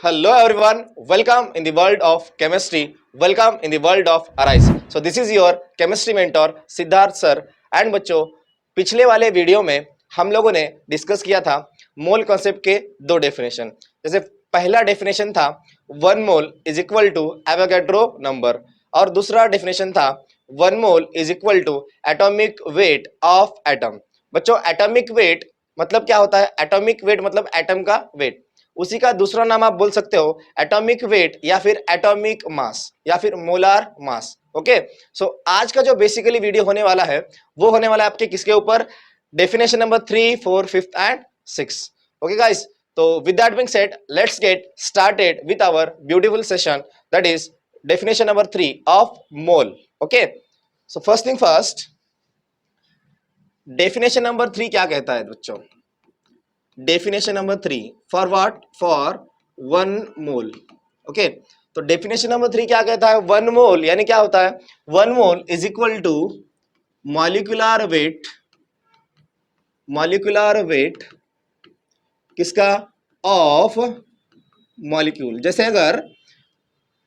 Hello everyone, welcome in the world of chemistry, welcome in the world of Arise. So this is your chemistry mentor Siddharth sir and बच्चों पिछले वाले video में हम लोगों ने discuss किया था मोल कॉन्सेप्ट के दो डेफिनेशन। जैसे पहला डेफिनेशन था 1 mole is equal to Avogadro number और दूसरा डेफिनेशन था 1 mole is equal to atomic weight of atom. बच्चों एटॉमिक वेट मतलब क्या होता है? एटॉमिक वेट मतलब एटम का वेट, उसी का दूसरा नाम आप बोल सकते हो एटॉमिक वेट या फिर एटॉमिक मास या फिर मोलार मास। ओके, सो आज का जो बेसिकली वीडियो होने वाला है वो होने वाला है आपके किसके ऊपर? Definition number 3, 4, 5 and 6। Okay guys, तो with that being said let's get started with our beautiful session that is definition number 3 of mole. Okay, so first thing first, definition number 3 क्या कहता है बच्चों? Definition number 3 for what? For 1 mole. Okay, तो definition number 3 क्या कहता है? 1 mole यानी क्या होता है? 1 mole is equal to molecular weight, molecular weight किसका? Of molecule. जैसे अगर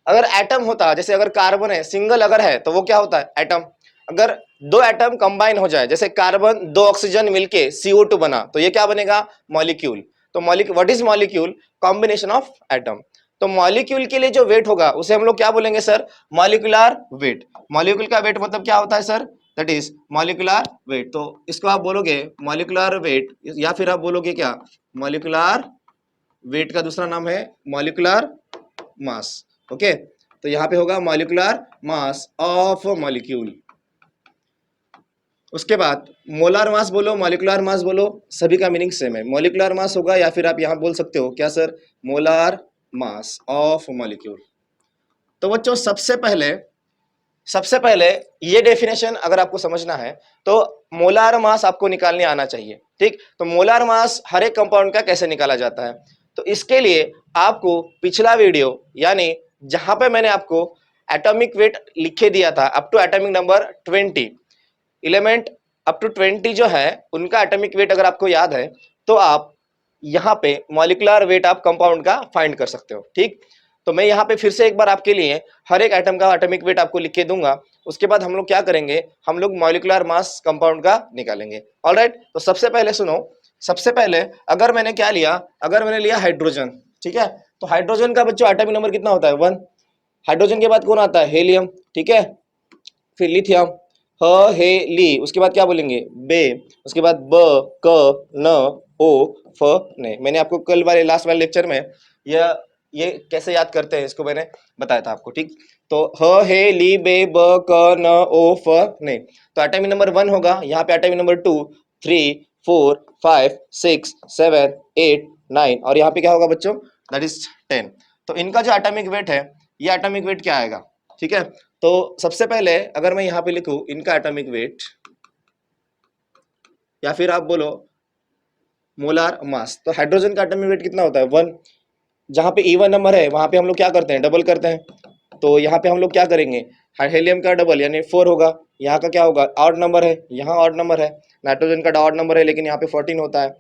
अगर एटम होता, जैसे अगर कार्बन है सिंगल अगर है तो वो क्या होता है? एटम। अगर दो एटम कंबाइन हो जाए, जैसे कार्बन दो ऑक्सीजन मिलके CO2 बना, तो ये क्या बनेगा? मॉलिक्यूल। तो molecule, what is molecule? Combination of atom. तो मॉलिक्यूल के लिए जो वेट होगा उसे हम लोग क्या बोलेंगे सर? Molecular weight. मॉलिक्यूल का वेट मतलब क्या होता है sir? That is molecular weight. तो इसको आप बोलोगे मॉलिक्यूलर वेट या फिर आप बोलोगे क्या? मॉलिक्यूलर वेट का दूसरा नाम है मॉलिक्यूलर मास। ओके, तो यहाँ पे होगा मॉलिक्यूलर मास ऑफ मॉलिक्यूल। उसके बाद मोलार मास बोलो, मॉलिक्यूलर मास बोलो, सभी का मीनिंग सेम है। मॉलिक्यूलर मास होगा या फिर आप यहाँ बोल सकते हो क्या sir? Molar mass of molecule. तो बच्चों सबसे पहले ये डेफिनेशन अगर आपको समझना है तो मोलार मास आपको निकालने आना चाहिए। ठीक, तो मोलार मास हर एक कंपाउंड का कैसे निकाला जाता है? तो इसके लिए आपको पिछला वीडियो यानी जहां पे मैंने आपको एटॉमिक वेट लिखे दिया था up to atomic number 20, element up to 20 जो है उनका एटॉमिक वेट अगर आपको याद है तो आप यहाँ पे मॉलिक्यूलर वेट आप कंपाउंड का फाइंड कर सकते हो। ठीक, तो मैं यहाँ पे फिर से एक बार आपके लिए हर एक एटम का एटॉमिक वेट आपको लिख के दूंगा। उसके बाद हम लोग क्या करेंगे? हम लोग मॉलिक्यूलर मास कंपाउंड का निकालेंगे। ऑलराइट, तो सबसे पहले सुनो, सबसे पहले अगर मैंने क्या लिया? अगर मैंने लिया हाइड्रोजन, ठीक है, तो हाइड्रोजन का बच्चों एटॉमिक नंबर कितना होता है? 1। हाइड्रोजन के बाद कौन आता है? हेलियम। ठीक है, फिर लिथियम, ह हे ली, उसके बाद क्या बोलेंगे? बे, उसके बाद ब क न ओ फ ने। मैंने आपको कल वाले लास्ट वाले लेक्चर में ये कैसे याद करते हैं इसको मैंने बताया था आपको। ठीक, तो ह हे ली बे ब क न ओ फ ने। तो एटॉमिक नंबर 1 होगा, यहाँ पे एटॉमिक नंबर 2, 3, 4, 5, 6, 7, 8, 9 और यहाँ पे क्या होगा बच्चों? That is 10। तो इनका जो एटॉमिक वेट है, ये एटॉमिक वेट क्या आएगा? ठीक है, तो सबसे पहले अगर मैं यहाँ पे लिखूं इनका एटॉमिक वेट या फिर आप बोलो मोलार मास, तो हाइड्रोजन का एटॉमिक वेट कितना होता है? 1। जहाँ पे E1 नंबर है वहां पे हम लोग क्या करते हैं? डबल करते हैं। तो यहाँ पे हम लोग क्या करेंगे? हेलियम का डबल यानी 4 होगा। यहाँ का क्या होगा? ऑड नंबर है, यहाँ ऑड नंबर है। नाइट्रोजन का ऑड नंबर है लेकिन यहाँ पे 14 होता है।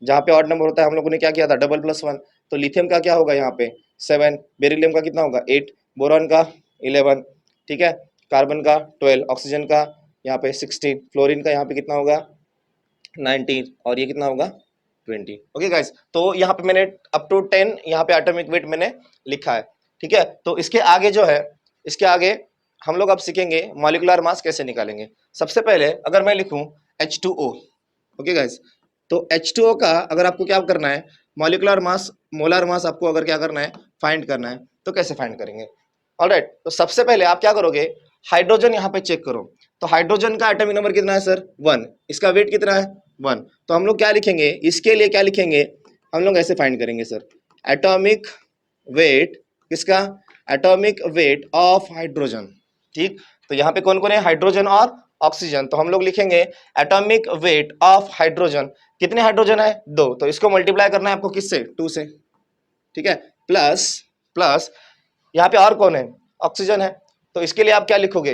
जहाँ पे ऑड नंबर होता है हम लोगों ने क्या किया था? Double plus 1। तो लिथियम का क्या होगा यहाँ पे? 7। बेरिलियम का कितना होगा? 8। बोरॉन का 11। ठीक है, कार्बन का 12, ऑक्सीजन का यहाँ पे 16, फ्लोरीन का यहाँ पे कितना होगा? 19 और ये कितना होगा? 20। ओके गाइस, तो यहाँ पे मैंने अप टू 10 यहाँ पे एटॉमिक वेट मैंने लिखा है। ठीक है, तो इसके आगे जो है, इसके आगे हम लोग अब सीखेंगे मॉलिक्यूलर मास कैसे निकालेंगे। सबसे पहले अगर मैं लिखूं H2O, ओके गाइस, तो H2O का अगर आपको क्या करना है? मॉलिक्यूलर मास, मोलर मास आपको अगर क्या करना है? फाइंड करना है, तो कैसे फाइंड करेंगे? ऑलराइट, तो सबसे पहले आप क्या करोगे? हाइड्रोजन यहाँ पे चेक करो। तो हाइड्रोजन का एटॉमिक नंबर कितना है सर? 1। इसका वेट कितना है? 1। तो हम लोग क्या लिखेंगे इसके लिए? क्या लिखेंगे हम लोग? ऐसे फाइंड करेंगे सर, एटॉमिक वेट किसका? Atomic weight of hydrogen. ठीक, तो यहाँ पे कौन कौन है? हाइड्रोजन और ऑक्सीजन। तो हम लोग लिखेंगे एटॉमिक वेट ऑफ हाइड्रोजन। कितने हाइड्रोजन है? 2। तो इसको मल्टीप्लाई करना है आपको किससे? 2 से। ठीक है, प्लस प्लस यहाँ पे और कौन है? ऑक्सीजन है। तो इसके लिए आप क्या लिखोगे?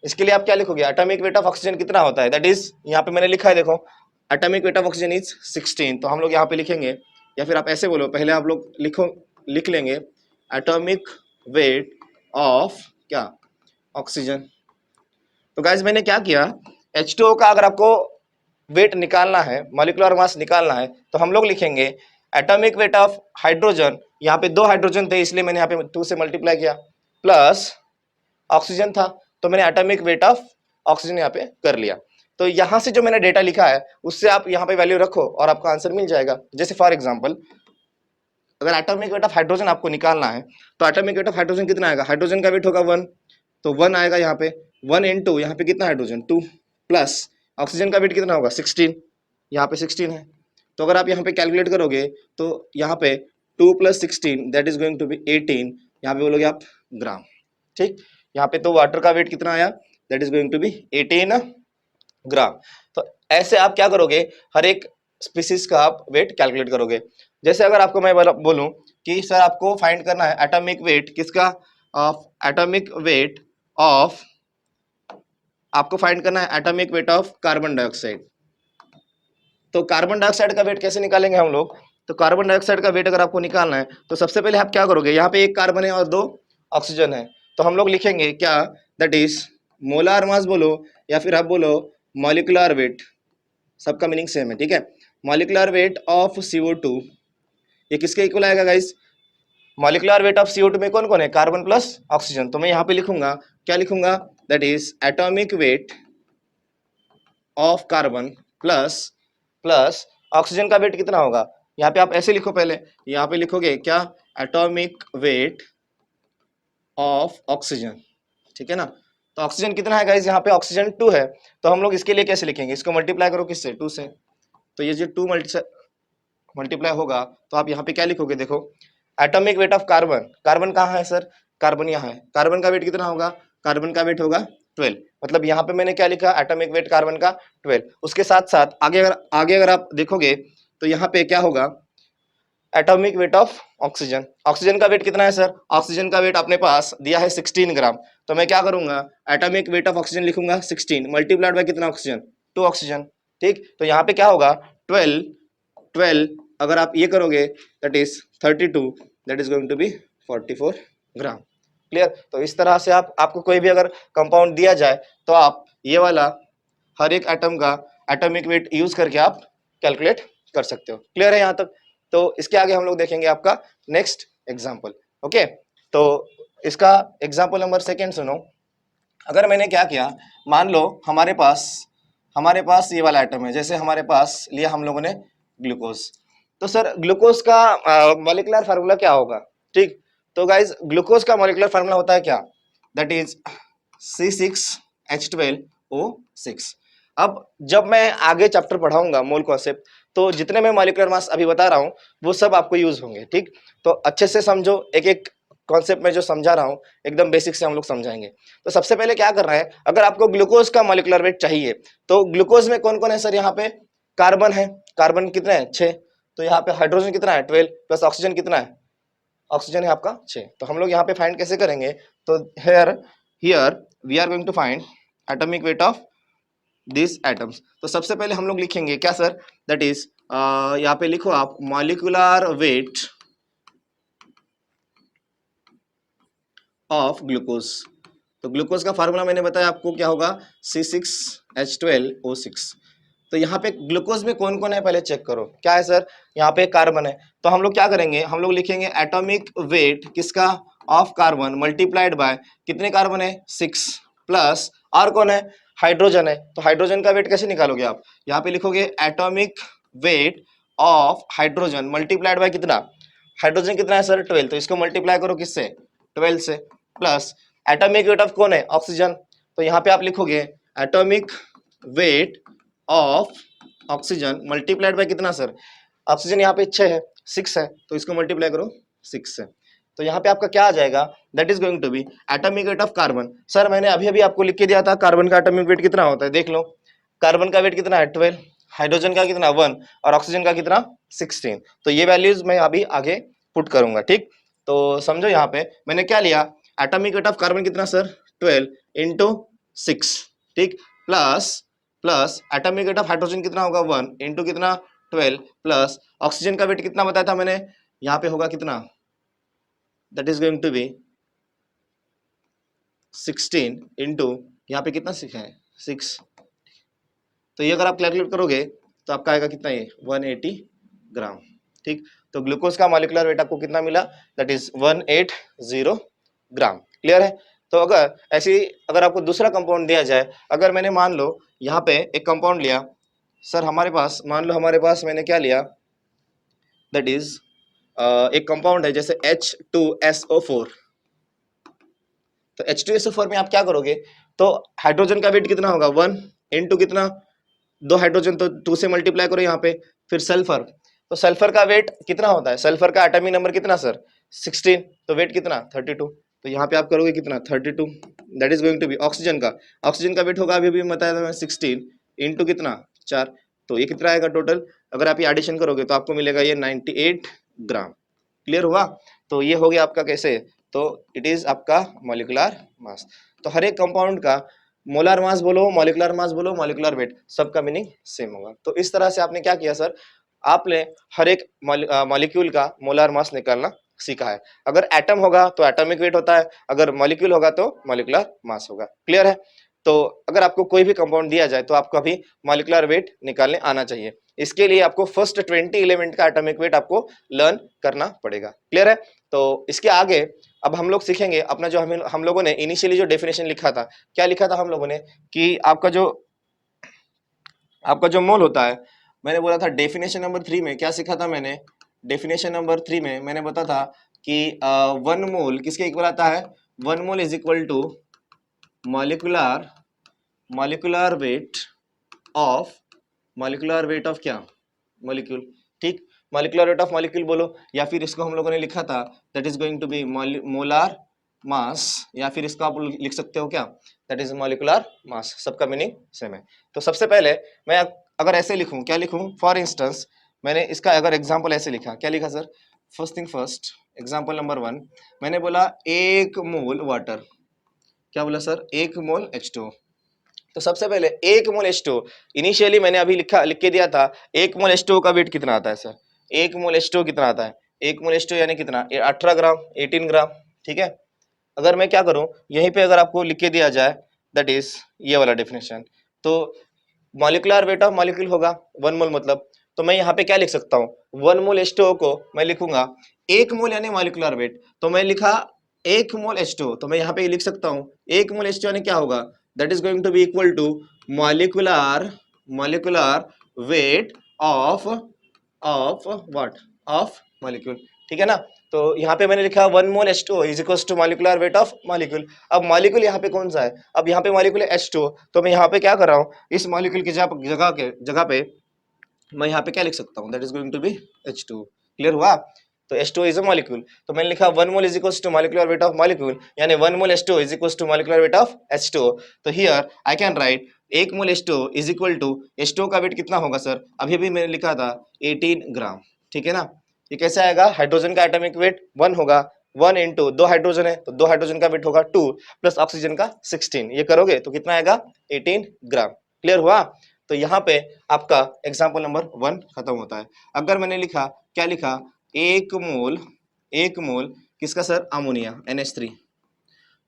इसके लिए आप क्या लिखोगे? एटॉमिक वेट ऑफ ऑक्सीजन कितना होता है? दैट इज यहाँ पे मैंने लिखा है देखो, atomic weight of oxygen is 16। तो हम लोग यहाँ पे लिखेंगे या फिर आप ऐसे बोलो, पहले आप लोग लिख लेंगे एटॉमिक वेट ऑफ क्या, ऑक्सीजन। तो गाइज मैंने क्या किया, H2O का अगर आपको वेट निकालना है, मॉलिक्यूलर मास निकालना है, तो हम लोग लिखेंगे एटॉमिक वेट ऑफ हाइड्रोजन, यहाँ पे 2 हाइड्रोजन थे इसलिए मैंने यहाँ पे 2 से मल्टीप्लाई किया, प्लस ऑक्सीजन था तो मैंने एटॉमिक वेट ऑफ ऑक्सीजन यहाँ पे कर लिया। तो यहाँ से जो मैंने डेटा लिखा है उससे आप यहाँ पे वैल्यू रखो और आपको आंसर मिल जाएगा। जैसे फॉर एग्जांपल अगर एटॉमिक वेट ऑफ हाइड्रोजन आपको निकालना है तो एटॉमिक वेट ऑफ हाइड्रोजन कितना आएगा, हाइड्रोजन का वेट होगा 1, तो 1 आएगा यहाँ पे, 1 इंटू यहाँ पे कितना हाइड्रोजन 2, प्लस ऑक्सीजन का वेट कितना होगा 16, यहाँ पे 16 है। तो अगर आप यहाँ पे कैलकुलेट करोगे तो यहाँ पे 2 + 16 that is going to be 18, यहाँ पे बोलोगे आप ग्राम। ठीक, यहाँ पे तो वाटर का वेट कितना आया, that is going to be 18 gram. तो ऐसे आप क्या करोगे, हर एक स्पीसीज का आप वेट कैलकुलेट करोगे। जैसे अगर आपको मैं बोलूं कि सर आपको फाइंड करना है एटॉमिक वेट किसका, ऑफ एटॉमिक वेट ऑफ, आपको फाइंड करना है atomic weight of carbon dioxide. तो कार्बन डाइऑक्साइड का वेट कैसे निकालेंगे हम लोग, तो कार्बन डाइऑक्साइड का वेट अगर आपको निकालना है तो सबसे पहले आप क्या करोगे, यहाँ पे 1 कार्बन है और 2 ऑक्सीजन है, तो हम लोग लिखेंगे क्या, दैट इज मोलार मास बोलो या फिर आप बोलो मॉलिक्यूलर वेट, सबका मीनिंग सेम है, ठीक है। मॉलिक्यूलर वेट ऑफ CO2 ये किसके इक्वल आएगा guys, molecular weight of CO2 में कौन कौन है, कार्बन प्लस ऑक्सीजन। तो मैं यहाँ पे लिखूंगा, क्या लिखूंगा, that is atomic weight of carbon plus oxygen का वेट कितना होगा, यहाँ पे आप ऐसे लिखो, पहले यहाँ पे लिखोगे क्या, एटॉमिक वेट ऑफ ऑक्सीजन, ठीक है ना। तो ऑक्सीजन कितना है गाइस, यहाँ पे ऑक्सीजन 2 है, तो हम लोग इसके लिए कैसे लिखेंगे, इसको मल्टीप्लाई करो किससे, 2 से, तो ये जो 2 मल्टीप्लाई होगा तो आप यहाँ पे क्या लिखोगे, देखो atomic weight of carbon, carbon कहाँ है सर, कार्बन यहाँ है, कार्बन का वेट कितना होगा, कार्बन का वेट होगा 12, मतलब यहाँ पे मैंने क्या लिखा, एटॉमिक वेट कार्बन का 12। उसके साथ साथ आगे अगर आप देखोगे तो यहाँ पे क्या होगा, atomic weight of oxygen, oxygen का वेट कितना है सर, ऑक्सीजन का वेट अपने पास दिया है 16 ग्राम, तो मैं क्या करूंगा, एटॉमिक वेट ऑफ ऑक्सीजन लिखूंगा 16 मल्टीप्लाइड बाय कितना ऑक्सीजन, 2 ऑक्सीजन, ठीक। तो यहाँ पे क्या होगा 12 अगर आप ये करोगे that is 32, that is going to be 44 gram. Clear. तो इस तरह से आपको कोई भी अगर कंपाउंड दिया जाए तो आप ये वाला हर एक एटम का एटॉमिक वेट यूज करके आप कैलकुलेट कर सकते हो। क्लियर है यहाँ तक। तो इसके आगे हम लोग देखेंगे आपका नेक्स्ट एग्जाम्पल। ओके, तो इसका एग्जाम्पल नंबर 2 सुनो। अगर मैंने क्या किया, मान लो हमारे पास ये वाला आइटम है, जैसे हमारे पास लिया हम लोगों ने ग्लूकोज, तो सर ग्लूकोज का मॉलिक्यूलर फार्मूला क्या होगा, ठीक। तो गाइज ग्लूकोज का मॉलिक्यूलर फार्मूला होता है क्या, दैट इज C6H12O6। अब जब मैं आगे चैप्टर पढ़ाऊंगा मोल कॉन्सेप्ट, तो जितने मैं मॉलिक्यूलर मास अभी बता रहा हूँ वो सब आपको यूज होंगे, ठीक। तो अच्छे से समझो, एक एक कॉन्सेप्ट में जो समझा रहा हूँ एकदम बेसिक से हम लोग समझाएंगे। तो सबसे पहले क्या कर रहे हैं, अगर आपको ग्लूकोज का मॉलिक्यूलर वेट चाहिए तो ग्लूकोज में कौन कौन है सर, यहाँ पे कार्बन है, कार्बन कितने हैं 6, तो यहाँ पे हाइड्रोजन कितना है 12 प्लस ऑक्सीजन कितना है, ऑक्सीजन है आपका 6। तो हम लोग यहाँ पे फाइंड कैसे करेंगे, तो here we are going to find atomic weight of this atoms. तो सबसे पहले हम लोग लिखेंगे क्या सर, दैट इज यहाँ पे लिखो आप मॉलिक्यूलर वेट ऑफ ग्लूकोज। तो ग्लूकोज का फार्मूला मैंने बताया आपको क्या होगा, C6H12O6। तो यहाँ पे ग्लूकोज में कौन कौन है पहले चेक करो, क्या है सर, यहाँ पे कार्बन है, तो हम लोग क्या करेंगे, हम लोग लिखेंगे एटॉमिक वेट किसका, ऑफ कार्बन मल्टीप्लाइड बाय कितने कार्बन है 6, प्लस और कौन है, हाइड्रोजन है, तो हाइड्रोजन का वेट कैसे निकालोगे आप, यहाँ पे लिखोगे atomic weight of hydrogen multiplied by कितना, हाइड्रोजन कितना है सर 12, तो इसको मल्टीप्लाई करो किससे 12 से, प्लस एटॉमिक वेट ऑफ कौन है ऑक्सीजन, तो यहाँ पे आप लिखोगे atomic weight of oxygen multiplied by कितना सर, ऑक्सीजन यहाँ पे 6 है 6 है, तो इसको मल्टीप्लाई करो 6 से, तो यहाँ पे आपका क्या आ जाएगा, that is going to be atomic weight of carbon. Sir मैंने अभी आपको लिख के दिया था कार्बन का एटॉमिक वेट कितना होता है, देख लो कार्बन का वेट कितना है 12, हाइड्रोजन का कितना 1 और ऑक्सीजन का कितना 16। तो ये वैल्यूज मैं अभी आगे पुट करूंगा, ठीक। तो समझो यहाँ पे मैंने क्या लिया, एटॉमिक वेट ऑफ कार्बन कितना सर 12 इंटू 6, ठीक, plus atomic weight of hydrogen कितना होगा 1 इंटू कितना 12 प्लस ऑक्सीजन का वेट कितना बताया था मैंने, यहाँ पे होगा कितना, that is going to be 16 into यहाँ पे कितना सीखा है 6, तो ये अगर आप कैलकुलेट करोगे तो आपका आएगा कितना, ये 180 ग्राम। ठीक, तो ग्लूकोज का मॉलिक्यूलर वेट आपको कितना मिला, दैट इज 180 ग्राम। क्लियर है। तो अगर ऐसी अगर आपको दूसरा कंपाउंड दिया जाए, अगर मैंने मान लो यहाँ पे एक कंपाउंड लिया सर, हमारे पास मान लो हमारे पास मैंने क्या लिया, दैट इज एक कंपाउंड है जैसे H2SO4। तो H2SO4 में आप क्या करोगे, तो हाइड्रोजन का वेट कितना होगा 1 इंटू कितना, दो हाइड्रोजन तो 2 से मल्टीप्लाई करो यहाँ पे, फिर सल्फर, तो सल्फर का वेट कितना होता है, सल्फर का एटॉमिक नंबर कितना सर 16, तो वेट कितना 32, तो यहाँ पे आप करोगे कितना 32, that is going to be oxygen का वेट होगा अभी भी बताया था मैं 16 इंटू कितना 4, तो ये कितना आएगा टोटल, अगर आप ये एडिशन करोगे तो आपको मिलेगा ये 98 ग्राम। क्लियर हुआ। तो ये हो गया आपका कैसे, तो इट इज आपका मॉलिक्यूलर मास। तो हर एक कंपाउंड का मोलर मास बोलो, मॉलिक्यूलर मास बोलो, मॉलिक्यूलर वेट, सबका मीनिंग सेम होगा। तो इस तरह से आपने क्या किया सर, आपने हर एक मॉलिक्यूल का मोलर मास निकालना सीखा है। अगर एटम होगा तो एटॉमिक वेट होता है, अगर मॉलिक्यूल होगा तो मॉलिक्यूलर मास होगा। क्लियर है। तो अगर आपको कोई भी कंपाउंड दिया जाए तो आपको अभी मॉलिक्यूलर वेट निकालने आना चाहिए। इसके लिए आपको फर्स्ट 20 एलिमेंट का एटॉमिक वेट आपको लर्न करना पड़ेगा। क्लियर है। तो इसके आगे अब हम लोग सीखेंगे अपना जो हम लोगों ने इनिशियली जो डेफिनेशन लिखा था, क्या लिखा था हम लोगों ने कि आपका जो मोल होता है, मैंने बोला था डेफिनेशन नंबर 3 में क्या सीखा था मैंने, डेफिनेशन नंबर 3 में मैंने बता था कि 1 मोल किसके इक्वल आता है, 1 mole is equal to molecular weight of क्या, मॉलिक्यूल। ठीक, मॉलिक्यूलर वेट ऑफ मॉलिक्यूल बोलो, या फिर इसको हम लोगों ने लिखा था that is going to be molar mass, या फिर इसको आप लिख सकते हो क्या, दैट इज मॉलिक्यूलर मास। सबका मीनिंग सेम है। तो सबसे पहले मैं अगर ऐसे लिखूं, क्या लिखूं, फॉर इंस्टेंस मैंने इसका अगर एग्जांपल ऐसे लिखा, क्या लिखा sir, first thing first, example number 1 मैंने बोला 1 मोल वाटर, क्या बोला सर, 1 मोल H2। तो सबसे पहले 1 मोल H2 इनिशियली मैंने अभी लिख के दिया था, 1 मोल H2 का वेट कितना आता है सर, 1 मोल H2 कितना आता है, 1 मोल H2 यानी कितना, 18 ग्राम, 18 ग्राम। ठीक है। अगर मैं क्या करूं, यहीं पे अगर आपको लिख के दिया जाए दैट इज ये वाला डेफिनेशन, तो मॉलिक्यूलर वेट ऑफ मॉलिक्यूल होगा 1 मोल मतलब, तो मैं यहाँ पे क्या लिख सकता हूँ, 1 मोल H2O को मैं लिखूंगा 1 मोल यानी मॉलिक्यूलर वेट, तो मैं लिखा 1 मोल H2O, तो मैं यहाँ पे लिख सकता हूँ 1 मोल H2O यानी क्या होगा, that is going to be equal to molecular weight of what, of molecule। ठीक है ना। तो यहाँ पे मैंने लिखा 1 mole H2O is equal to molecular weight of molecule. अब मॉलिक्यूल यहाँ पे कौन सा है, अब यहाँ पे मॉलिक्यूल है H2O, तो मैं यहाँ पे क्या कर रहा हूँ, इस मॉलिक्यूल की जगह पे मैं यहाँ पे क्या लिख सकता हूँ, that is going to be H2। Clear हुआ। तो H2 इज अ मॉलिक्यूल, तो मैंने लिखा 1 mole is equals to molecular weight of molecule, यानी 1 mole H2 is equals to molecular weight of H2। तो here I can write 1 mole H2 is equal to, H2 का weight कितना होगा sir, अभी भी मैंने लिखा था 18 ग्राम। ठीक है ना। ये कैसे आएगा, हाइड्रोजन का एटॉमिक वेट 1 होगा, 1 इंटू 2 हाइड्रोजन है तो 2 हाइड्रोजन का वेट होगा 2 प्लस ऑक्सीजन का 16, ये करोगे तो कितना आएगा 18 ग्राम। क्लियर हुआ। तो यहाँ पे आपका एग्जाम्पल नंबर 1 खत्म होता है। अगर मैंने लिखा, क्या लिखा, 1 मोल किसका सर, अमोनिया NH3,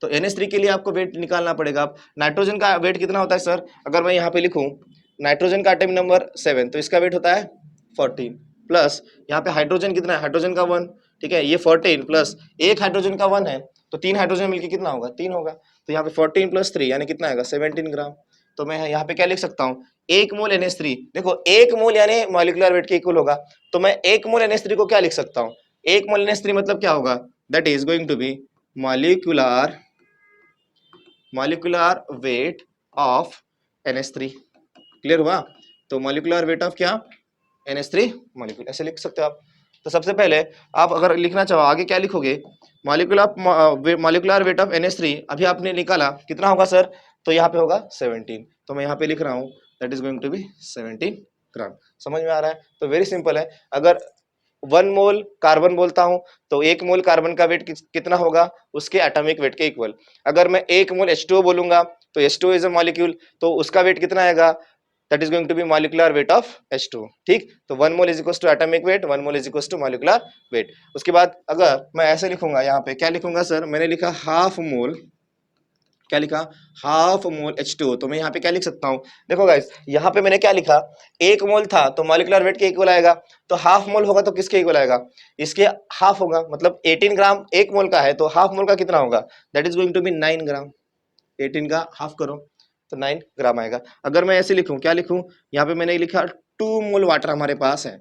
तो NH3 के लिए आपको वेट निकालना पड़ेगा। आप नाइट्रोजन का वेट कितना होता है सर, अगर मैं यहाँ पे लिखूं नाइट्रोजन का एटॉमिक नंबर 7, तो इसका वेट होता है 14 प्लस यहाँ पे हाइड्रोजन कितना है, हाइड्रोजन का 1। ठीक है, ये 14 प्लस एक हाइड्रोजन का 1 है, तो 3 हाइड्रोजन मिलकर कितना होगा, 3 होगा। तो यहाँ पे 14 प्लस 3 यानी कितना आएगा 17 ग्राम। तो मैं यहाँ पे क्या लिख सकता हूँ, 1 मोल NH3, देखो 1 मोल यानी मॉलिक्यूलर वेट के इक्वल होगा, तो मैं 1 मोल NH3 को क्या लिख सकता हूँ, 1 मोल NH3 मतलब क्या होगा, that is going to be molecular weight of NH3। Clear हुआ। तो मॉलिक्यूलर वेट ऑफ क्या, NH3 मॉलिक्यूल, ऐसे लिख सकते हो आप। तो सबसे पहले आप अगर लिखना चाहो आगे क्या लिखोगे, मॉलिक्यूलर वेट ऑफ NH3 अभी आपने निकाला कितना होगा सर, तो यहाँ पे होगा 17, तो मैं यहाँ पे लिख रहा हूँ that is going to be 17 gram. समझ में आ रहा है। तो वेरी सिंपल है। अगर 1 मोल कार्बन बोलता हूं तो 1 मोल कार्बन का वेट कितना होगा, उसके एटॉमिक वेट के इक्वल। अगर मैं 1 मोल H2O बोलूंगा तो H2O इज अ मॉलिक्यूल, तो उसका वेट कितना आएगा, that is going to be molecular weight of H2। ठीक, तो 1 mole is equal to atomic weight, 1 mole is equal to molecular weight. उसके बाद अगर मैं ऐसे लिखूंगा, यहाँ पे क्या लिखूंगा सर, मैंने लिखा हाफ मोल, क्या लिखा, हाफ मोल H2O, तो मैं यहाँ पे क्या लिख सकता हूँ, देखो गाइस यहाँ पे मैंने क्या लिखा, 1 मोल था तो मॉलिक्यूलर वेट के इक्वल आएगा, तो हाफ मोल होगा तो किसके इक्वल आएगा, इसके हाफ होगा, मतलब 18 ग्राम 1 मोल का है तो हाफ मोल का कितना होगा, that is going to be 9 gram. 18 का हाफ करो तो 9 ग्राम आएगा। अगर मैं ऐसे लिखूं, क्या लिखूं, यहाँ पे मैंने लिखा 2 मोल वाटर हमारे पास है,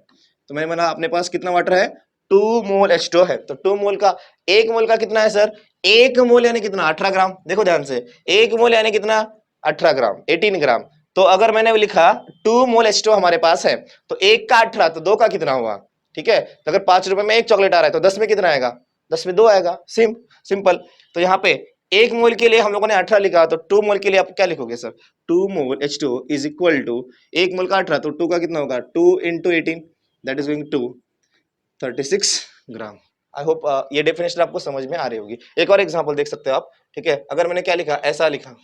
तो मैंने बोला अपने पास कितना वाटर है, 2 मोल H2O है, तो 2 मोल का, 1 मोल का कितना है सर, 1 मोल यानी कितना, 18 ग्राम। देखो ध्यान से, 1 मोल यानी कितना, 18 ग्राम, 18 ग्राम। तो अगर मैंने लिखा 2 मोल H2O हमारे पास है, तो 1 का 18 तो 2 का कितना हुआ, ठीक है। तो अगर 5 रुपए में 1 चॉकलेट आ रहा है तो 10 में कितना आएगा, 10 में 2 आएगा, सिंपल। तो यहाँ पे 1 मोल के लिए हम लोगों ने 18 लिखा, तो 2 मोल के लिए आप क्या लिखोगे sir, 2 mole H2O is equal to 1 mole का 18, तो 2 का कितना होगा, 2 into 18, that is going to 36 gram. I hope ये डेफिनेशन आपको समझ में आ रही होगी। एक और एग्जांपल देख सकते हो आप, ठीक है। अगर मैंने क्या लिखा, ऐसा लिखा,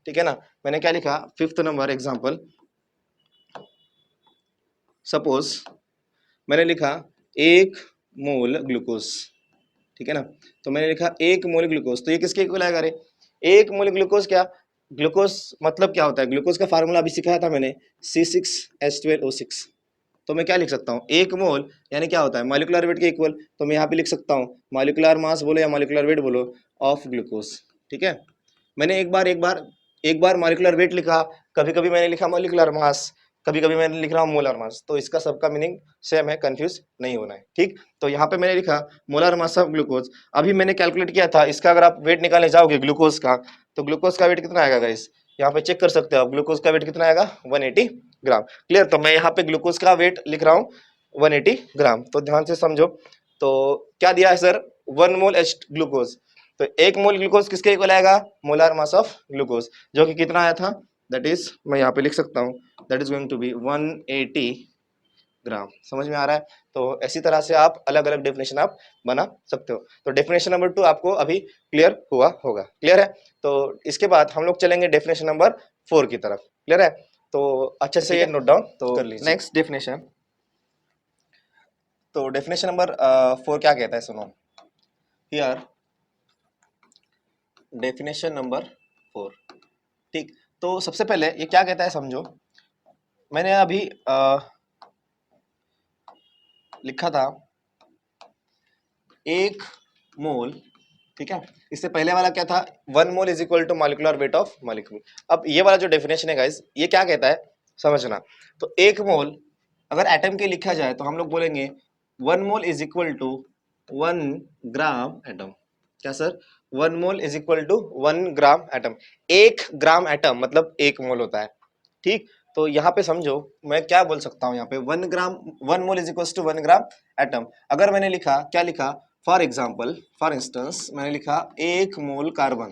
ठीक है ना, मैंने क्या लिखा, 5th नंबर एग्जांपल, सपोज मैंने लिखा 1 मोल ग्लूकोज, ठीक है ना, तो मैंने लिखा 1 मोल ग्लूकोज, तो ये किसके इक्वल आएगा रे, 1 मोल ग्लूकोज, क्या ग्लूकोज मतलब क्या होता है, ग्लूकोज का फार्मूला अभी सिखाया था मैंने, C6H12O6। तो मैं क्या लिख सकता हूँ, 1 मोल यानी क्या होता है, मॉलिक्यूलर वेट के इक्वल, तो मैं यहाँ पे लिख सकता हूँ मॉलिक्यूलर मास बोलो या मॉलिक्यूलर वेट बोलो ऑफ ग्लूकोज, ठीक है। मैंने एक बार मॉलिक्यूलर वेट लिखा, कभी कभी मैंने लिखा मॉलिक्यूलर मास, कभी कभी मैंने लिख रहा हूँ मोलर मास, तो इसका सबका मीनिंग सेम है, कंफ्यूज नहीं होना है, ठीक। तो यहाँ पे मैंने लिखा मोलर मास ऑफ ग्लूकोज। अभी मैंने कैलकुलेट किया था इसका, अगर आप वेट निकालने जाओगे ग्लूकोज का, तो ग्लूकोज का वेट कितना आएगा गाइस, यहाँ पे चेक कर सकते हो आप, ग्लूकोज का वेट कितना आएगा, 180 ग्राम। क्लियर, तो मैं यहाँ पे ग्लूकोज का वेट लिख रहा हूँ 180 ग्राम, तो ध्यान से समझो। तो क्या दिया है सर, 1 मोल H ग्लूकोज, तो 1 मोल ग्लूकोज किसके इक्वल आएगा, मोलर मास ऑफ ग्लूकोज, जो कि कितना आया था, दैट इज, मैं यहाँ पे लिख सकता हूँ, that is going to be 180 gram. समझ में आ रहा है। तो ऐसी तरह से आप अलग अलग डेफिनेशन आप बना सकते हो। तो डेफिनेशन नंबर 2 आपको अभी क्लियर हुआ होगा, क्लियर है। तो इसके बाद हम लोग चलेंगे डेफिनेशन नंबर 4 की तरफ, क्लियर है। तो अच्छे से ये नोट डाउन तो कर लीजिए। नेक्स्ट डेफिनेशन, तो डेफिनेशन नंबर 4 क्या कहता है, सुनो हियर, डेफिनेशन नंबर 4, ठीक। तो सबसे पहले ये क्या कहता है समझो, मैंने अभी लिखा था 1 मोल, ठीक है। इससे पहले वाला क्या था, 1 mole is equal to molecular weight of molecule. अब ये वाला जो डेफिनेशन है गाइस, ये क्या कहता है समझना। तो 1 मोल अगर एटम के लिखा जाए तो हम लोग बोलेंगे 1 mole is equal to 1 gram atom. क्या sir, 1 mole is equal to 1 gram atom. 1 gram atom मतलब 1 मोल होता है, ठीक। तो यहाँ पे समझो मैं क्या बोल सकता हूँ, यहाँ पे 1 mole is equal to 1 gram atom. अगर मैंने लिखा, क्या लिखा, फॉर एग्जाम्पल, फॉर इंस्टेंस मैंने लिखा 1 मोल कार्बन,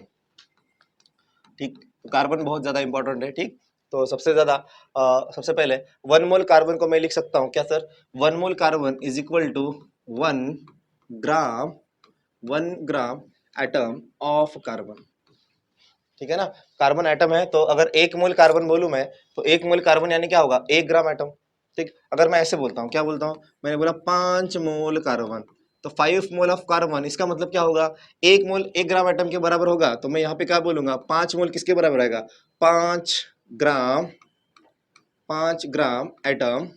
ठीक। कार्बन बहुत ज्यादा इंपॉर्टेंट है, ठीक। तो सबसे पहले 1 मोल कार्बन को मैं लिख सकता हूँ क्या sir, 1 mole carbon is equal to 1 gram 1 gram atom of carbon, ठीक है ना। कार्बन एटम है, तो अगर 1 मोल कार्बन बोलूं मैं, तो 1 मोल कार्बन यानी क्या होगा, 1 ग्राम एटम, ठीक। अगर मैं ऐसे बोलता हूँ, क्या बोलता हूँ, मैंने बोला 5 मोल कार्बन, तो 5 मोल ऑफ कार्बन, इसका मतलब क्या होगा, 1 मोल 1 ग्राम एटम के बराबर होगा। तो मैं यहाँ पे क्या बोलूंगा, 5 मोल किसके बराबर आएगा, 5 gram 5 gram atom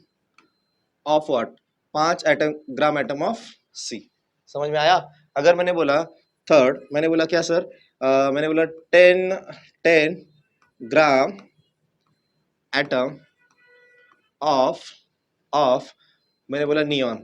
of what, 5 atom gram atom of C. समझ में आया। अगर मैंने बोला थर्ड, मैंने बोला क्या सर, मैंने बोला 10 ग्राम एटम ऑफ ऑफ मैंने बोला नियॉन,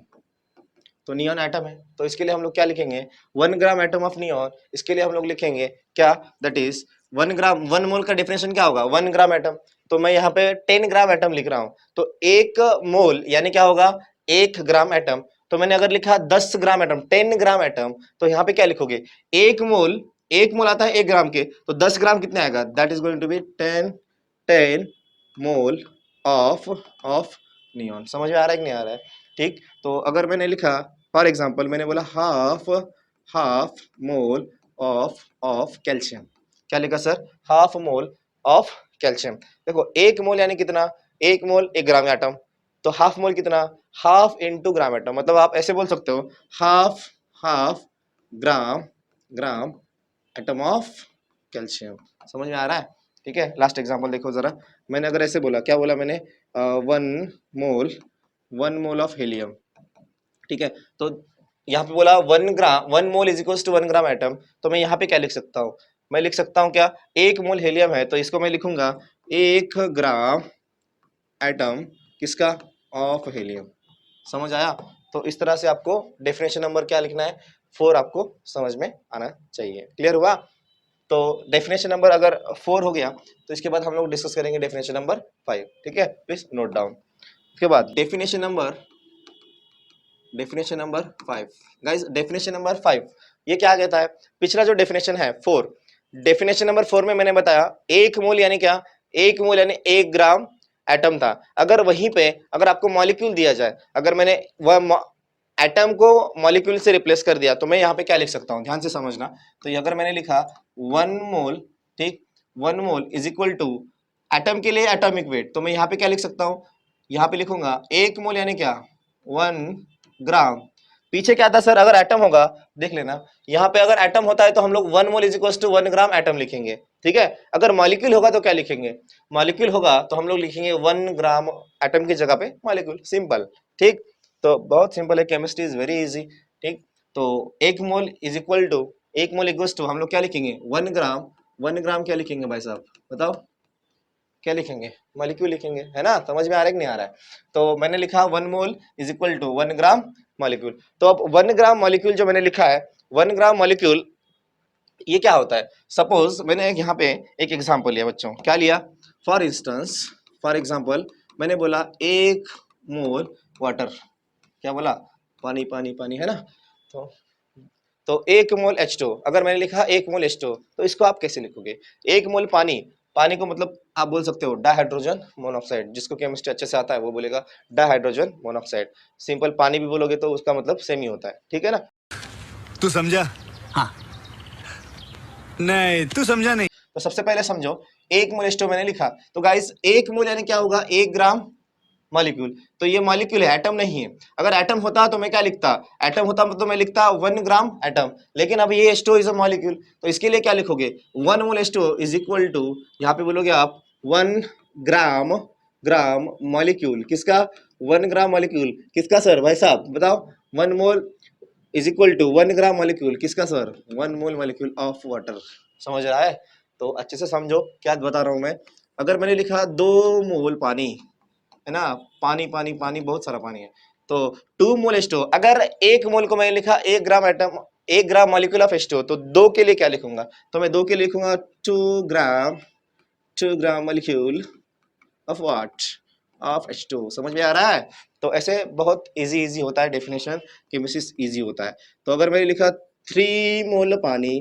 तो नियॉन एटम है, तो इसके लिए हम लोग क्या लिखेंगे, 1 ग्राम एटम ऑफ नियॉन, इसके लिए हम लोग लिखेंगे क्या, दैट इज 1 ग्राम, 1 मोल का डिफिनेशन क्या होगा, 1 ग्राम एटम। तो मैं यहाँ पे 10 ग्राम एटम लिख रहा हूँ, तो 1 मोल यानी क्या होगा, 1 ग्राम एटम। तो मैंने अगर लिखा 10 ग्राम एटम, 10 ग्राम एटम, तो यहाँ पे क्या लिखोगे, 1 मोल आता है 1 ग्राम के, तो 10 ग्राम कितने आएगा, that is going to be 10 mole of neon. समझ में आ रहा है कि नहीं आ रहा है, ठीक। तो अगर मैंने लिखा फॉर एग्जाम्पल, मैंने बोला हाफ मोल ऑफ कैल्शियम, क्या लिखा sir, half mole of calcium. देखो 1 मोल यानी कितना, 1 मोल 1 ग्राम एटम, तो हाफ मोल कितना, हाफ इंटू ग्राम एटम, मतलब आप ऐसे बोल सकते हो half half gram gram atom of calcium. समझ में आ रहा है? ठीक है, लास्ट एग्जांपल देखो जरा। मैंने अगर ऐसे बोला, क्या बोला मैंने, 1 मोल ऑफ हीलियम, ठीक है, तो यहाँ पे बोला 1 gram, 1 mole is equal to 1 gram atom, तो मैं यहाँ पे क्या लिख सकता हूँ, मैं लिख सकता हूँ क्या, 1 मोल हीलियम है तो इसको मैं लिखूंगा 1 ग्राम एटम किसका, ऑफ हीलियम। समझ आया? तो इस तरह से आपको डेफिनेशन नंबर क्या लिखना है, 4 आपको समझ में आना चाहिए। क्लियर हुआ? तो डेफिनेशन नंबर अगर 4 हो गया तो इसके बाद हम लोग डिस्कस करेंगे डेफिनेशन नंबर 5। ठीक है, प्लीज नोट डाउन। उसके बाद definition number 5 guys, definition number 5 ये क्या कहता है, पिछला जो डेफिनेशन है 4, डेफिनेशन नंबर 4 में मैंने बताया 1 मोल यानी क्या, 1 मोल यानी 1 ग्राम एटम था। अगर वहीं पे अगर आपको मॉलिक्यूल दिया जाए, अगर मैंने वह एटम को मॉलिक्यूल से रिप्लेस कर दिया, तो मैं यहाँ पे क्या लिख सकता हूँ, ध्यान से समझना। तो ये अगर मैंने लिखा 1 मोल, ठीक, 1 mole is equal to atom के लिए एटॉमिक वेट, तो मैं यहाँ पे क्या लिख सकता हूँ, यहाँ पे लिखूंगा 1 मोल यानी क्या, 1 ग्राम। पीछे क्या था सर, अगर एटम होगा, देख लेना, यहाँ पे अगर एटम होता है तो हम लोग 1 mole is equal to 1 gram atom लिखेंगे। ठीक है, अगर मॉलिक्यूल होगा तो क्या लिखेंगे, मॉलिक्यूल होगा तो हम लोग लिखेंगे 1 ग्राम एटम की जगह पे मॉलिक्यूल, सिंपल। ठीक, तो बहुत सिंपल है, केमिस्ट्री इज वेरी इजी। ठीक, तो 1 मोल इक्वल्स टू हम लोग क्या लिखेंगे, 1 ग्राम, 1 ग्राम क्या लिखेंगे भाई साहब, बताओ क्या लिखेंगे, मॉलिक्यूल लिखेंगे, है ना? समझ में आ रहा है कि नहीं आ रहा है? तो मैंने लिखा 1 mole is equal to 1 gram molecule. तो अब 1 ग्राम मॉलिक्यूल जो मैंने लिखा है, 1 ग्राम मॉलिक्यूल ये क्या होता है, सपोज मैंने यहाँ पे एक एग्जांपल लिया बच्चों, क्या लिया, फॉर इंस्टेंस, फॉर एग्जांपल मैंने बोला 1 मोल वाटर, क्या बोला, पानी पानी पानी, है ना? तो 1 मोल H2, अगर मैंने लिखा 1 मोल H2, तो इसको आप कैसे लिखोगे, 1 मोल पानी, पानी को मतलब आप बोल सकते हो डाइहाइड्रोजन मोनोऑक्साइड, जिसको केमिस्ट्री अच्छे से आता है वो बोलेगा डाइहाइड्रोजन मोनोऑक्साइड। सिंपल पानी भी बोलोगे तो उसका मतलब सेम ही होता है। ठीक है ना? तू समझा? हाँ। नहीं, तू समझा नहीं। तो सबसे पहले समझो, 1 मोल H2 मैंने लिखा, तो गाइस 1 मोल यानी क्या होगा, 1 ग्राम मॉलिक्यूल, तो ये मॉलिक्यूल है, एटम नहीं है। अगर एटम होता तो मैं क्या लिखता, एटम होता तो मैं लिखता 1 ग्राम एटम, लेकिन अब ये H2 इज अ मॉलिक्यूल, तो इसके लिए क्या लिखोगे, 1 mole H2 is equal to, यहाँ पे बोलोगे आप 1 ग्राम ग्राम मॉलिक्यूल किसका, 1 ग्राम मॉलिक्यूल किसका सर, भाई साहब बताओ, 1 mole is equal to 1 gram molecule किसका sir, 1 mole molecule of water. समझ रहा है? तो अच्छे से समझो क्या बता रहा हूं मैं। अगर मैंने लिखा 2 मोल पानी, है ना, पानी पानी पानी, बहुत सारा पानी है, तो 2 मोल H2, अगर 1 मोल को मैंने लिखा 1 gram atom, 1 gram molecule of H2, तो 2 के लिए क्या लिखूंगा, तो मैं 2 के लिए लिखूंगा 2 ग्राम molecule of what, of H2। समझ में आ रहा है? तो ऐसे बहुत इजी इजी होता है डेफिनेशन, केमिस्ट्री इजी होता है। तो अगर मैंने लिखा 3 मोल पानी,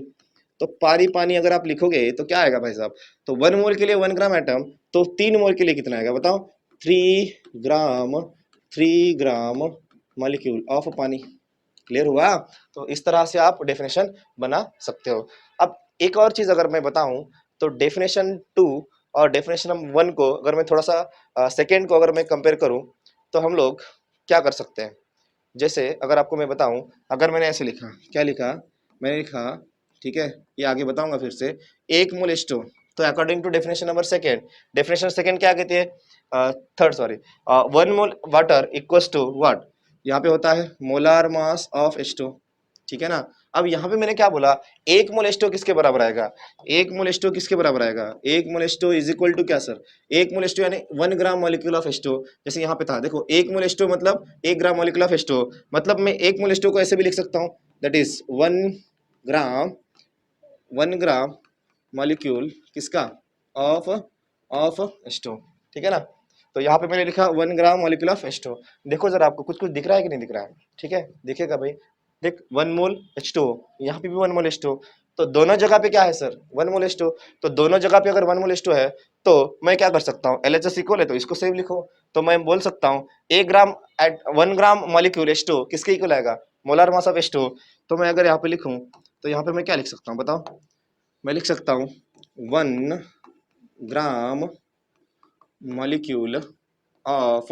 तो पानी पानी अगर आप लिखोगे तो क्या आएगा भाई साहब, तो 1 मोल के लिए 1 ग्राम एटम, तो 3 मोल के लिए कितना आएगा बताओ, 3 ग्राम, 3 ग्राम मॉलिक्यूल ऑफ पानी। क्लियर हुआ? तो इस तरह से आप डेफिनेशन बना सकते हो। अब एक और चीज अगर मैं बताऊं, तो डेफिनेशन 2 और डेफिनेशन 1 को अगर मैं थोड़ा सा सेकेंड को अगर मैं कंपेयर करूं, तो हम लोग क्या कर सकते हैं, जैसे अगर आपको मैं बताऊं, अगर मैंने ऐसे लिखा, क्या लिखा, मैंने लिखा, ठीक है, ये आगे बताऊंगा फिर से, 1 मोल H2, तो according to definition number second, definition second क्या कहती है, third sorry, 1 mole water equals to what, यहाँ पे होता है मोलार मास ऑफ H2। ठीक है ना? अब यहाँ पे मैंने क्या बोला, 1 मोल H2 किसके बराबर आएगा, 1 मोल H2 किसके बराबर आएगा, 1 mole H2 is equal to क्या सर, 1 मोल H2 यानी 1 ग्राम मॉलिक्यूल ऑफ H2। जैसे यहाँ पे था देखो, 1 मोल H2 मतलब 1 ग्राम मॉलिक्यूल ऑफ H2, मतलब मैं 1 मोल H2 को ऐसे भी लिख सकता हूँ, that is 1 gram, 1 gram molecule किसका, ऑफ ऑफ H2। ठीक है ना? तो यहाँ पे मैंने लिखा 1 ग्राम मॉलिक्यूल ऑफ H2। देखो जरा आपको कुछ कुछ दिख रहा है कि नहीं दिख रहा है? ठीक है, दिखेगा भाई, देख 1 मोल H2, यहाँ पे भी 1 मोल H2, तो दोनों जगह पे क्या है सर, 1 मोल H2, तो दोनों जगह पे अगर 1 मोल H2 है, तो मैं क्या कर सकता हूँ, LHS इक्वल है तो इसको सेम लिखो, तो मैं बोल सकता हूँ 1 ग्राम एट 1 ग्राम मॉलिक्यूल H2 किसके इक्वल आएगा, मोलर मास ऑफ H2। तो मैं अगर यहाँ पे लिखूँ, तो यहाँ पे मैं क्या लिख सकता हूँ बताओ, मैं लिख सकता हूँ 1 ग्राम मॉलिक्यूल ऑफ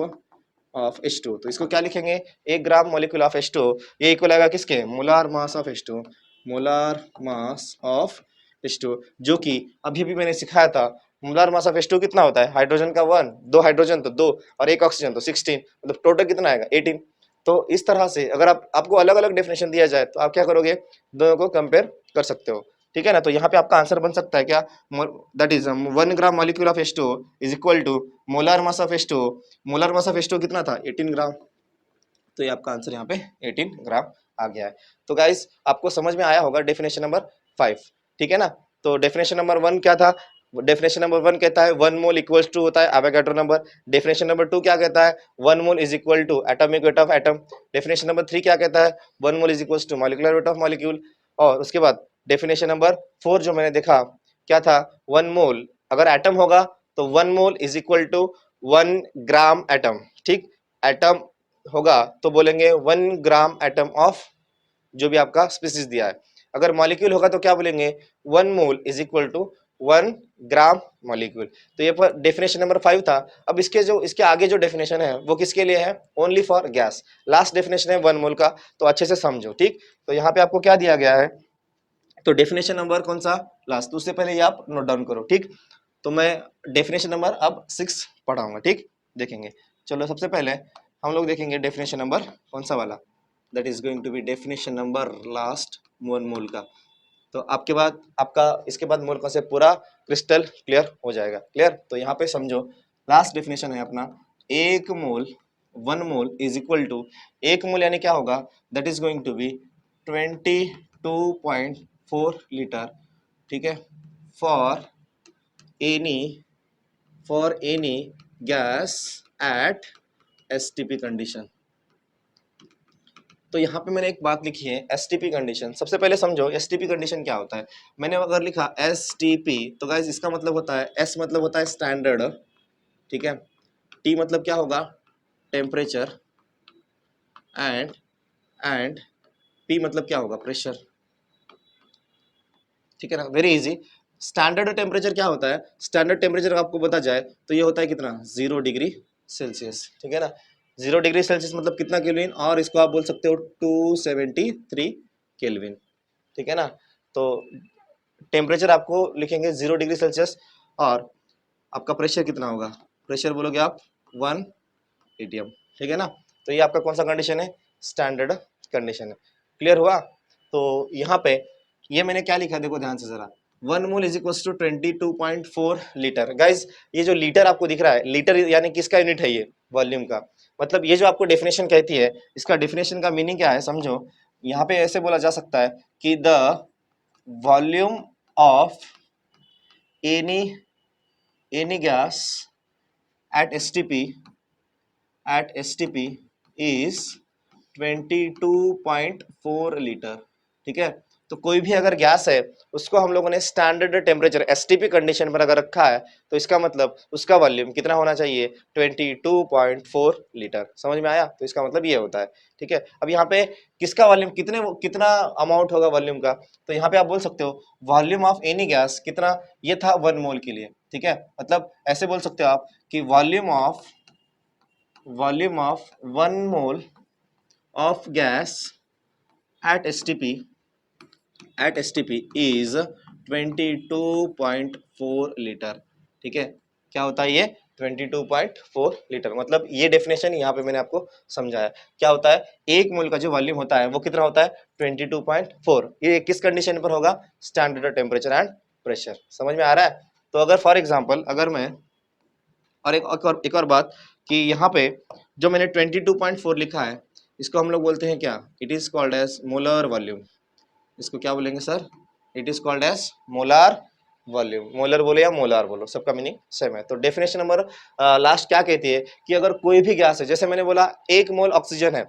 H2। तो इसको क्या लिखेंगे, 1 ग्राम मॉलिक्यूल ऑफ H2, ये इक्वल आएगा किसके, molar mass of H2, molar mass of H2, जो कि अभी भी मैंने सिखाया था। मोलार मास ऑफ H2 कितना होता है, हाइड्रोजन का 1, 2 हाइड्रोजन तो 2 और 1 ऑक्सीजन तो 16, मतलब टोटल कितना आएगा 18। तो इस तरह से अगर आपको अलग अलग डेफिनेशन दिया जाए तो आप क्या करोगे, दोनों को कंपेयर कर सकते हो, ठीक है ना। तो यहाँ पे आपका आंसर बन सकता है क्या, that is 1 gram molecule of H2 is equal to molar mass of H2। Molar mass of H2 कितना था, 18 ग्राम। तो ये आपका आंसर यहाँ पे 18 ग्राम आ गया है। तो गाइस आपको समझ में आया होगा डेफिनेशन नंबर 5, ठीक है ना। तो डेफिनेशन नंबर 1 क्या था, डेफिनेशन नंबर 1 कहता है 1 मोल इक्वल्स टू होता है एवोगाड्रो नंबर। डेफिनेशन नंबर 2 क्या कहता है, 1 mole is equal to atomic weight of atom. Definition number 3 क्या कहता है, 1 mole is equals to molecular weight of molecule. और उसके बाद डेफिनेशन नंबर 4 जो मैंने देखा क्या था, 1 मोल अगर एटम होगा तो 1 mole is equal to 1 gram atom, ठीक। एटम होगा तो बोलेंगे 1 ग्राम एटम ऑफ जो भी आपका स्पीसीज दिया है। अगर मॉलिक्यूल होगा तो क्या बोलेंगे, 1 mole is equal to 1 gram molecule. तो ये पर डेफिनेशन नंबर 5 था। अब इसके आगे जो डेफिनेशन है वो किसके लिए है, only for gas. Last definition है 1 मोल का, तो अच्छे से समझो, ठीक। तो यहाँ पे आपको क्या दिया गया है, तो डेफिनेशन नंबर कौन सा लास्ट, तो उससे पहले ये आप नोट डाउन करो, ठीक। तो मैं डेफिनेशन नंबर अब 6 पढ़ाऊंगा, ठीक, देखेंगे। चलो सबसे पहले हम लोग देखेंगे डेफिनेशन नंबर कौन सा वाला, that is going to be definition number last 1 mole का। तो आपके बाद आपका इसके बाद मोल कॉन्सेप्ट पूरा क्रिस्टल क्लियर हो जाएगा, क्लियर। तो यहाँ पे समझो लास्ट डेफिनेशन है अपना, 1 mole 1 mole is equal to, 1 mole यानी क्या होगा, that is going to be 22.4 litre, ठीक है, for any gas at STP condition. तो यहाँ पे मैंने एक बात लिखी है, एसटीपी कंडीशन। सबसे पहले समझो एसटीपी कंडीशन क्या होता है। मैंने अगर लिखा एसटीपी तो गाइस इसका मतलब होता है, एस मतलब होता है स्टैंडर्ड, ठीक है, टी मतलब क्या होगा, टेम्परेचर, एंड पी मतलब क्या होगा, प्रेशर, ठीक है ना, वेरी इजी। स्टैंडर्ड टेम्परेचर क्या होता है, स्टैंडर्ड टेम्परेचर आपको बता जाए तो ये होता है कितना, 0 डिग्री सेल्सियस, ठीक है ना। 0 डिग्री सेल्सियस मतलब कितना केल्विन, और इसको आप बोल सकते हो 273 केल्विन, ठीक है ना। तो टेम्परेचर आपको लिखेंगे 0 डिग्री सेल्सियस, और आपका प्रेशर कितना होगा, प्रेशर बोलोगे आप 1 atm, ठीक है ना। तो ये आपका कौन सा कंडीशन है, स्टैंडर्ड कंडीशन है, क्लियर हुआ। तो यहाँ पे ये मैंने क्या लिखा देखो ध्यान से जरा, 1 mole is equal to 22.4 litre. Guys ये जो लीटर आपको दिख रहा है, लीटर यानी किसका यूनिट है, ये वॉल्यूम का। मतलब ये जो आपको डेफिनेशन कहती है, इसका डेफिनेशन का मीनिंग क्या है समझो। यहाँ पे ऐसे बोला जा सकता है कि the volume of any gas at STP is 22.4 litre, ठीक है। तो कोई भी अगर गैस है उसको हम लोगों ने स्टैंडर्ड टेम्परेचर एसटीपी कंडीशन पर अगर रखा है तो इसका मतलब उसका वॉल्यूम कितना होना चाहिए, 22.4 लीटर। समझ में आया, तो इसका मतलब ये होता है, ठीक है। अब यहाँ पे किसका वॉल्यूम, कितना अमाउंट होगा वॉल्यूम का, तो यहाँ पे आप बोल सकते हो वॉल्यूम ऑफ एनी गैस कितना, ये था 1 मोल के लिए, ठीक है। मतलब ऐसे बोल सकते हो आप कि volume of 1 mole of gas at STP is 22.4 litre, ठीक है। क्या होता है ये, 22.4 लीटर। मतलब ये डेफिनेशन यहाँ पे मैंने आपको समझाया क्या होता है, 1 मोल का जो वॉल्यूम होता है वो कितना होता है, 22.4। ये किस कंडीशन पर होगा, स्टैंडर्ड टेम्परेचर एंड प्रेशर। समझ में आ रहा है। तो अगर फॉर एग्जाम्पल अगर मैं, और एक और बात कि यहाँ पे जो मैंने 22.4 लिखा है इसको हम लोग बोलते हैं क्या, it is called as molar volume. इसको क्या बोलेंगे sir, it is called as molar volume. Molar बोलो या मोलार बोलो, सबका मीनिंग सेम है। तो डेफिनेशन नंबर लास्ट क्या कहती है कि अगर कोई भी गैस है, जैसे मैंने बोला 1 मोल ऑक्सीजन है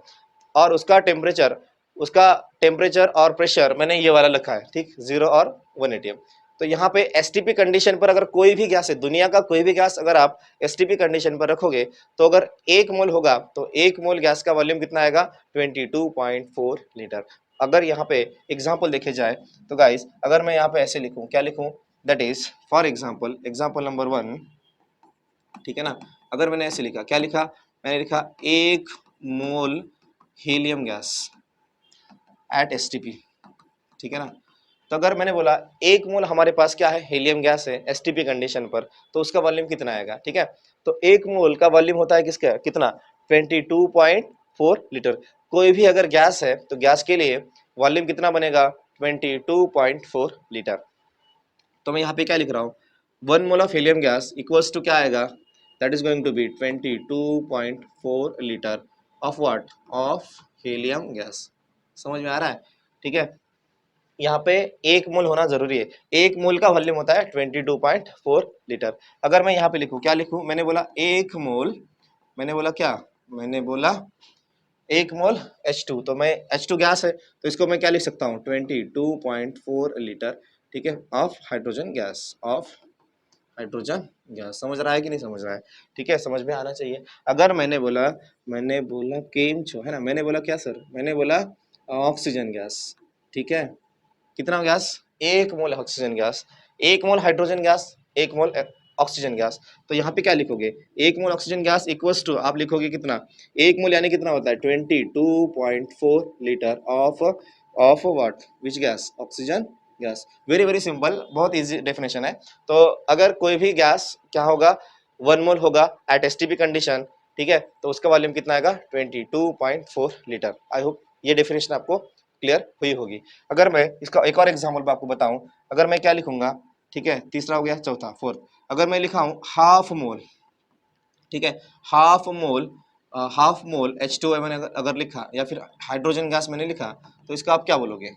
और उसका टेम्परेचर और प्रेशर मैंने ये वाला लिखा है, ठीक, 0 और 1 atm। तो यहाँ पे एसटीपी कंडीशन पर अगर कोई भी गैस है, दुनिया का कोई भी गैस अगर आप एसटीपी कंडीशन पर रखोगे तो अगर 1 मोल होगा तो 1 मोल गैस का वॉल्यूम कितना आएगा, 22.4 लीटर। अगर यहाँ पे एग्जाम्पल देखे जाए तो गाइस अगर मैं यहाँ पे ऐसे लिखूं, क्या लिखूं, that is for example, example number 1, ठीक है ना। अगर मैंने ऐसे लिखा, क्या लिखा, मैंने लिखा 1 मोल हीलियम गैस एट एसटीपी, ठीक है ना। तो अगर मैंने बोला 1 मोल हमारे पास क्या है, हीलियम गैस है एसटीपी कंडीशन पर, तो उसका वॉल्यूम कितना आएगा, ठीक है। तो 1 मोल का वॉल्यूम होता है किसका, कितना, 22.4 लीटर। कोई भी अगर गैस है तो गैस के लिए वॉल्यूम कितना बनेगा, 22.4 लीटर। तो मैं यहाँ पे क्या लिख रहा हूँ, 1 mole of helium gas equals to क्या आएगा, that is going to be 22.4 litre of what, of helium gas. समझ में आ रहा है, ठीक है। यहाँ पे 1 मोल होना जरूरी है, 1 मोल का वॉल्यूम होता है 22.4 लीटर। अगर मैं यहाँ पे लिखूँ, क्या लिखूँ, मैंने बोला 1 मोल, मैंने बोला क्या, मैंने बोला 1 मोल H2, तो मैं H2 गैस है तो इसको मैं क्या लिख सकता हूँ, 22.4 लीटर, ठीक है, of hydrogen gas, of hydrogen gas. समझ रहा है कि नहीं समझ रहा है, ठीक है, समझ में आना चाहिए। अगर मैंने बोला केम है ना, मैंने बोला क्या सर, मैंने बोला ऑक्सीजन गैस, ठीक है, कितना gas, 1 mole oxygen gas, 1 mole hydrogen gas, 1 mole oxygen gas. तो यहाँ पे क्या लिखोगे, 1 mole oxygen gas equals to, आप लिखोगे कितना, 1 मोल यानी कितना होता है 22.4 litre of what, which gas, oxygen gas. Very very simple, बहुत इजी डेफिनेशन है। तो अगर कोई भी गैस क्या होगा, 1 मोल होगा एट एसटीपी कंडीशन, ठीक है, तो उसका वॉल्यूम कितना आएगा, 22.4 लीटर। आई होप ये डेफिनेशन आपको क्लियर हुई होगी। अगर मैं इसका एक और एग्जांपल मैं आपको बताऊं, अगर मैं क्या लिखूंगा, ठीक है, तीसरा हो गया, चौथा, फोर्थ, अगर मैं लिखा हूं हाफ मोल, ठीक है, हाफ मोल H2 मैंने अगर लिखा, या फिर हाइड्रोजन गैस मैंने लिखा, तो इसका आप क्या बोलोगे,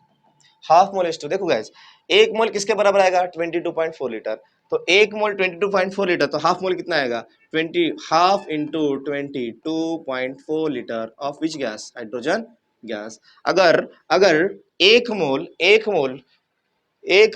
हाफ मोल H2। देखो गाइस, 1 मोल किसके बराबर आएगा, 22.4 लीटर। तो 1 मोल 22.4 लीटर, तो हाफ मोल कितना आएगा, 20, half into 22.4 litre of which gas, hydrogen gas. अगर अगर 1 मोल 1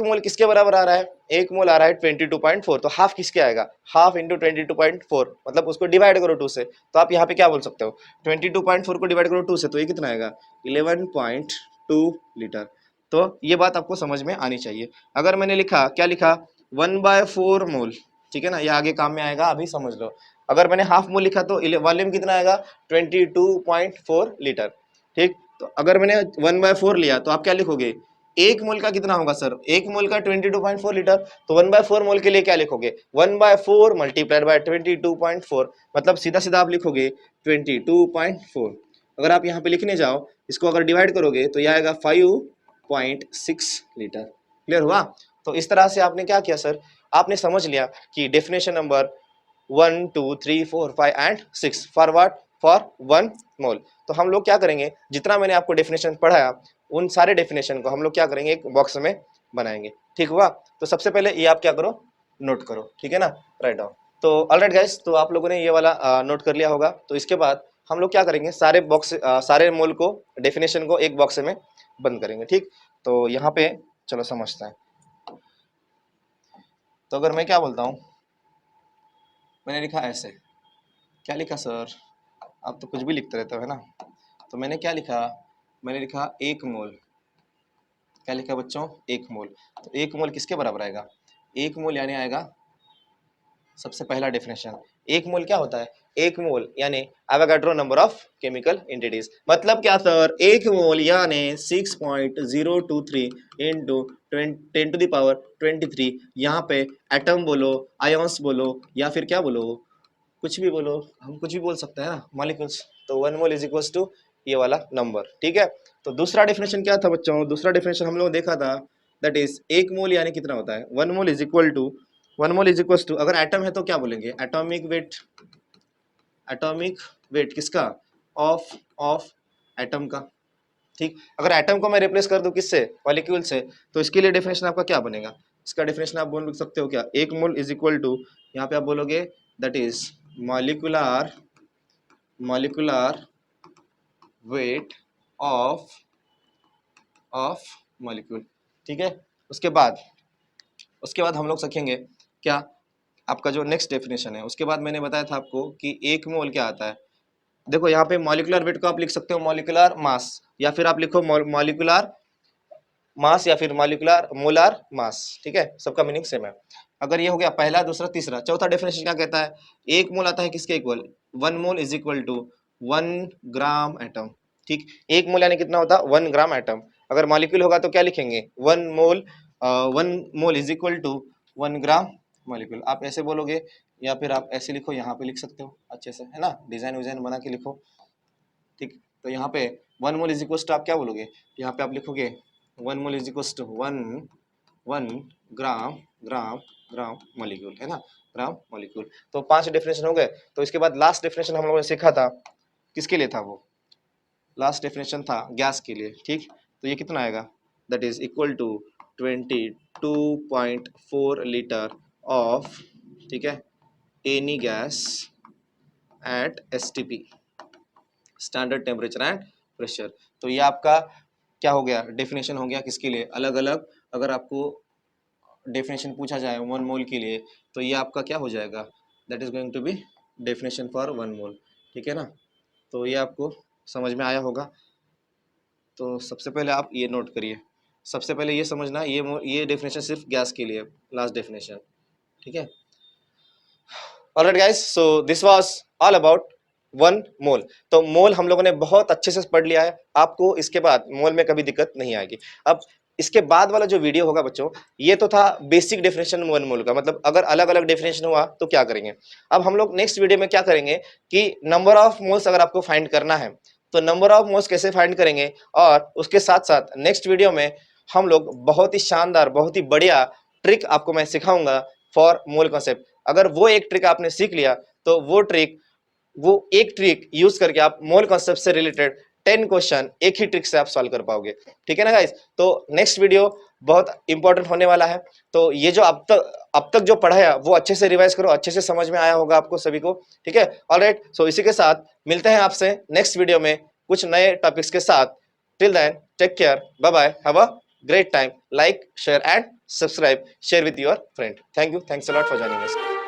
मोल किसके बराबर आ रहा है, 1 मोल आ रहा है 22.4, तो हाफ किसके आएगा, हाफ इंटू 22.4, मतलब उसको डिवाइड करो 2 से, तो आप यहाँ पे क्या बोल सकते हो, 22.4 को डिवाइड करो 2 से, तो ये कितना आएगा, 11.2 लीटर। तो ये बात आपको समझ में आनी चाहिए। अगर मैंने लिखा, क्या लिखा, 1/4 मोल, ठीक है ना, ये आगे काम में आएगा, अभी समझ लो। अगर मैंने हाफ मोल लिखा तो वॉल्यूम कितना आएगा, 22.4 लीटर, ठीक। तो अगर मैंने 1/4 लिया तो आप क्या लिखोगे, 1 मोल का कितना होगा सर, 1 मोल का 22.4 लीटर, तो 1/4 मोल के लिए क्या लिखोगे, 1/4 मल्टीप्लाइड बाय 22.4, मतलब सीधा सीधा आप लिखोगे 22.4। अगर आप यहाँ पे लिखने जाओ, इसको अगर डिवाइड करोगे तो यह आएगा 5.6 लीटर। क्लियर हुआ। तो इस तरह से आपने क्या किया सर, आपने समझ लिया कि definition number 1 2 3 4 5 and 6 for what, for 1 मोल। तो हम लोग क्या करेंगे, जितना मैंने आपको डेफिनेशन पढ़ाया, उन सारे डेफिनेशन को हम लोग क्या करेंगे, एक बॉक्स में बनाएंगे, ठीक हुआ। तो सबसे पहले ये आप क्या करो, नोट करो, ठीक है ना, राइट डाउन। तो ऑलराइट गाइस, तो आप लोगों ने ये वाला नोट कर लिया होगा। तो इसके बाद हम लोग क्या करेंगे, सारे मोल को, डेफिनेशन को एक बॉक्स में बंद करेंगे, ठीक। तो यहाँ पे चलो समझते हैं। तो अगर मैं क्या बोलता हूँ, मैंने लिखा ऐसे, क्या लिखा सर, आप तो कुछ भी लिखते रहते हो है ना। तो मैंने क्या लिखा, मैंने लिखा 1 मोल, क्या लिखा बच्चों, 1 मोल। तो 1 मोल किसके बराबर आएगा, 1 मोल यानी आएगा, सबसे पहला डेफिनेशन, 1 मोल क्या होता है, 1 मोल यानी Avogadro number of chemical entities. मतलब क्या सर, 1 मोल यानी 6.023 इंटू 10⁻23। यहाँ पे एटम बोलो, आयोन्स बोलो, या फिर क्या बोलो, कुछ भी बोलो, हम कुछ भी बोल सकते हैं ना, मॉलिक्यूल्स। तो 1 मोल इज इक्वल्स टू ये वाला नंबर, ठीक है। तो दूसरा डेफिनेशन क्या था बच्चों, दूसरा डेफिनेशन हम लोग देखा था, दैट इज 1 मोल यानी कितना होता है, 1 मोल इज इक्वल टू अगर एटम है तो क्या बोलेंगे, एटॉमिक वेट, एटॉमिक वेट किसका, ऑफ ऑफ एटम का, ठीक। अगर एटम को मैं रिप्लेस कर दूं किससे, मॉलिक्यूल से, तो इसके लिए डेफिनेशन आपका क्या बनेगा, इसका डेफिनेशन आप बोल सकते हो क्या, 1 मोल इज इक्वल टू, यहाँ पे आप बोलोगे that is molecular molecular weight of of molecule, ठीक है। उसके बाद हम लोग सीखेंगे क्या, आपका जो नेक्स्ट डेफिनेशन है। उसके बाद मैंने बताया था आपको कि 1 मोल क्या आता है। देखो यहाँ पे मॉलिक्यूलर वेट को आप लिख सकते हो मॉलिक्यूलर मास, या फिर आप लिखो मॉलिक्यूलर मास या फिर मॉलिक्यूलर मोलार मास, ठीक है, सबका मीनिंग सेम है। अगर ये हो गया पहला, दूसरा, तीसरा, चौथा डेफिनेशन क्या कहता है? एक मोल आता है किसके equal? 1 mole is equal to 1 gram atom, ठीक। एक मोल यानी कितना होता है? 1 ग्राम एटम। अगर मॉलिक्यूल होगा तो क्या लिखेंगे? 1 mole is equal to 1 gram molecule. आप ऐसे बोलोगे या फिर आप ऐसे लिखो, यहाँ पे लिख सकते हो अच्छे से, है ना, डिजाइन विजाइन बना के लिखो, ठीक। तो यहाँ पे 1 मोल इज इक्वल टू आप क्या बोलोगे? यहाँ पे आप लिखोगे 1 mole is equal to 1 gram gram gram molecule, है ना, ग्राम मॉलिक्यूल। तो 5 डेफिनेशन हो गए। तो इसके बाद लास्ट डेफिनेशन हम लोगों ने सीखा था, किसके लिए था वो? लास्ट डेफिनेशन था गैस के लिए, ठीक। तो ये कितना आएगा? That is equal to 22.4 litre of, ठीक है, any gas at STP, standard temperature and pressure. तो ये आपका क्या हो गया? डेफिनेशन हो गया किसके लिए? अलग अलग अगर आपको डेफिनेशन पूछा जाए 1 मोल के लिए, तो ये आपका क्या हो जाएगा? That is going to be definition for 1 mole, ठीक है ना। तो ये आपको समझ में आया होगा। तो सबसे पहले आप ये नोट करिए, सबसे पहले ये समझना, ये डेफिनेशन सिर्फ गैस के लिए, लास्ट डेफिनेशन, ठीक है। Alright guys, so this was all about 1 मोल। तो मोल हम लोगों ने बहुत अच्छे से पढ़ लिया है, आपको इसके बाद मोल में कभी दिक्कत नहीं आएगी। अब इसके बाद वाला जो वीडियो होगा बच्चों, ये तो था बेसिक डेफिनेशन 1 मोल का, मतलब अगर अलग अलग डेफिनेशन हुआ तो क्या करेंगे। अब हम लोग नेक्स्ट वीडियो में क्या करेंगे कि नंबर ऑफ मोल्स अगर आपको फाइंड करना है तो नंबर ऑफ मोल्स कैसे फाइंड करेंगे, और उसके साथ साथ नेक्स्ट वीडियो में हम लोग बहुत ही शानदार, बहुत ही बढ़िया ट्रिक आपको मैं सिखाऊंगा फॉर मोल कॉन्सेप्ट। अगर वो एक ट्रिक आपने सीख लिया तो वो एक ट्रिक यूज करके आप मोल कॉन्सेप्ट से रिलेटेड 10 क्वेश्चन एक ही ट्रिक से आप सॉल्व कर पाओगे, ठीक है ना गाइस। तो नेक्स्ट वीडियो बहुत इंपॉर्टेंट होने वाला है। तो ये जो अब तक जो पढ़ाया वो अच्छे से रिवाइज करो, अच्छे से समझ में आया होगा आपको सभी को, ठीक है। ऑलराइट, सो इसी के साथ मिलते हैं आपसे नेक्स्ट वीडियो में कुछ नए टॉपिक्स के साथ। Till then take care, bye bye, have a great time, like share and subscribe, share with your friend. Thank you, thanks a lot for joining us.